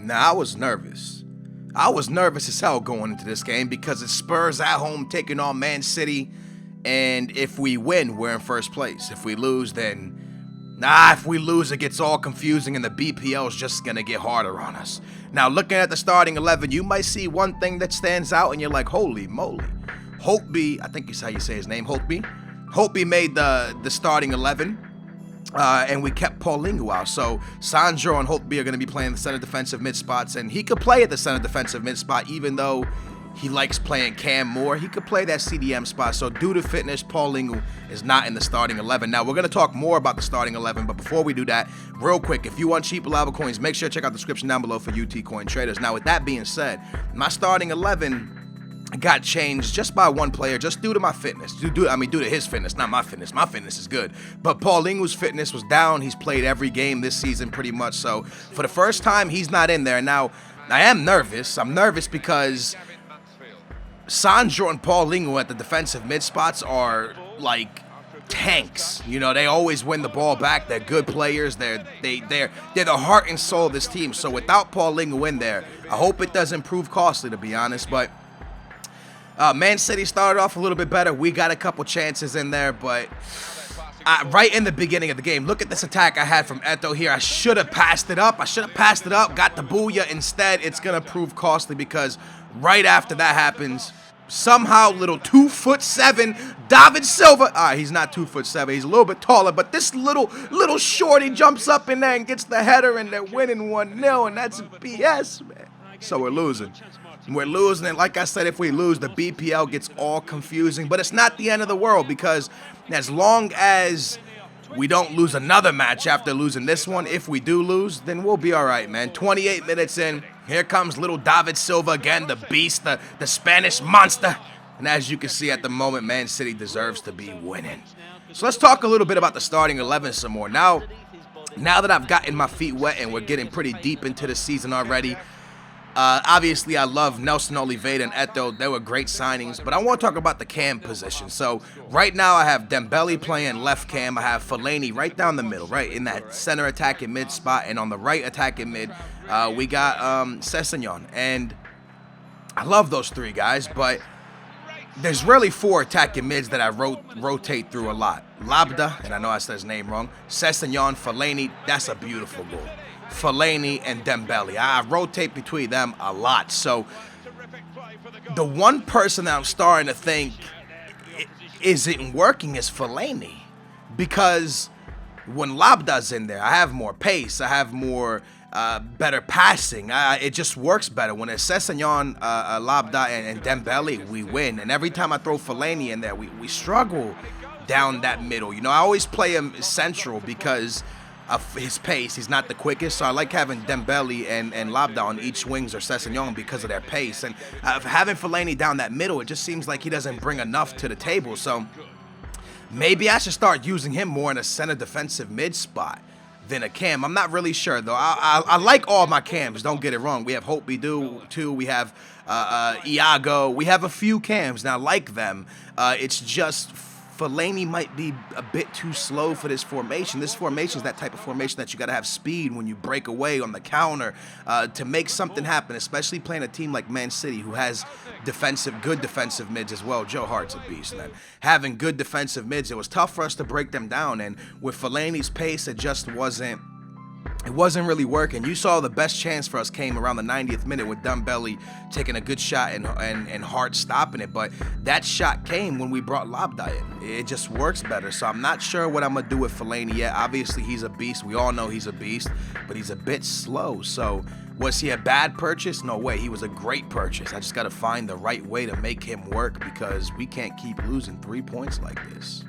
Nah, I was nervous. I was nervous as hell going into this game because it's Spurs at home taking on Man City. And if we win, we're in first place. If we lose, then... if we lose, it gets all confusing and the BPL is just going to get harder on us. Now, looking at the starting 11, you might see one thing that stands out and you're like, holy moly. Holtby, I think is how you say his name, Holtby. Holtby made the starting 11. And we kept Paulinho out. So Sandro and Holtby are going to be playing the center defensive mid spots. And he could play at the center defensive mid spot, even though he likes playing Cam more. He could play that CDM spot. So due to fitness, Paulinho is not in the starting 11. Now, we're going to talk more about the starting 11. But before we do that, real quick, if you want cheap reliable coins, make sure to check out the description down below for UT Coin Traders. Now, with that being said, my starting 11 got changed just by one player, just due to my fitness. Due to his fitness, not my fitness. My fitness is good. But Paulinho's fitness was down. He's played every game this season pretty much. So for the first time, he's not in there. Now, I am nervous. I'm nervous because Sandro and Paulinho at the defensive mid spots are like tanks. You know, they always win the ball back. They're good players. They're the heart and soul of this team. So without Paulinho in there, I hope it doesn't prove costly, to be honest. But Man City started off a little bit better. We got a couple chances in there, but right in the beginning of the game, look at this attack I had from Eto here. I should have passed it up. Got the booyah. Instead, it's going to prove costly because right after that happens, somehow little 2'7" David Silva. He's not 2'7". He's a little bit taller, but this little shorty jumps up in there and gets the header, and they're winning 1-0, and that's BS, man. So we're losing. We're losing, and like I said, if we lose, the BPL gets all confusing. But it's not the end of the world because as long as we don't lose another match after losing this one, if we do lose, then we'll be all right, man. 28 minutes in, here comes little David Silva again, the beast, the Spanish monster. And as you can see at the moment, Man City deserves to be winning. So let's talk a little bit about the starting 11 some more. Now that I've gotten my feet wet and we're getting pretty deep into the season already, obviously, I love Nelson Oliveira and Eto. They were great signings, but I want to talk about the cam position. So right now, I have Dembele playing left cam. I have Fellaini right down the middle, right in that center attacking mid spot, and on the right attacking mid, we got Sessegnon. And I love those three guys, but there's really four attacking mids that I rotate through a lot. Labda, and I know I said his name wrong. Sessegnon, Fellaini. That's a beautiful goal. Fellaini and Dembele. I rotate between them a lot. So the one person that I'm starting to think isn't working is Fellaini, because when Labda's in there, I have more pace. I have more better passing. It just works better. When it's Sessegnon, Labda, and Dembele, we win. And every time I throw Fellaini in there, we struggle down that middle. You know, I always play him central because of his pace. He's not the quickest, so I like having Dembele and Labda on each wings or Sessegnon because of their pace. And having Fellaini down that middle, it just seems like he doesn't bring enough to the table. So maybe I should start using him more in a center defensive mid spot than a cam. I'm not really sure, though. I like all my cams, don't get it wrong. We have Holtby too. We have Iago. We have a few cams, and I like them. It's just Fellaini might be a bit too slow for this formation. This formation is that type of formation that you got to have speed when you break away on the counter to make something happen, especially playing a team like Man City who has good defensive mids as well. Joe Hart's a beast, man. Having good defensive mids, it was tough for us to break them down, and with Fellaini's pace, it just wasn't really working. You saw the best chance for us came around the 90th minute with Dembele taking a good shot and Hart stopping it. But that shot came when we brought Labda in. It just works better. So I'm not sure what I'm going to do with Fellaini yet. Obviously, he's a beast. We all know he's a beast, but he's a bit slow. So was he a bad purchase? No way. He was a great purchase. I just got to find the right way to make him work because we can't keep losing 3 points like this.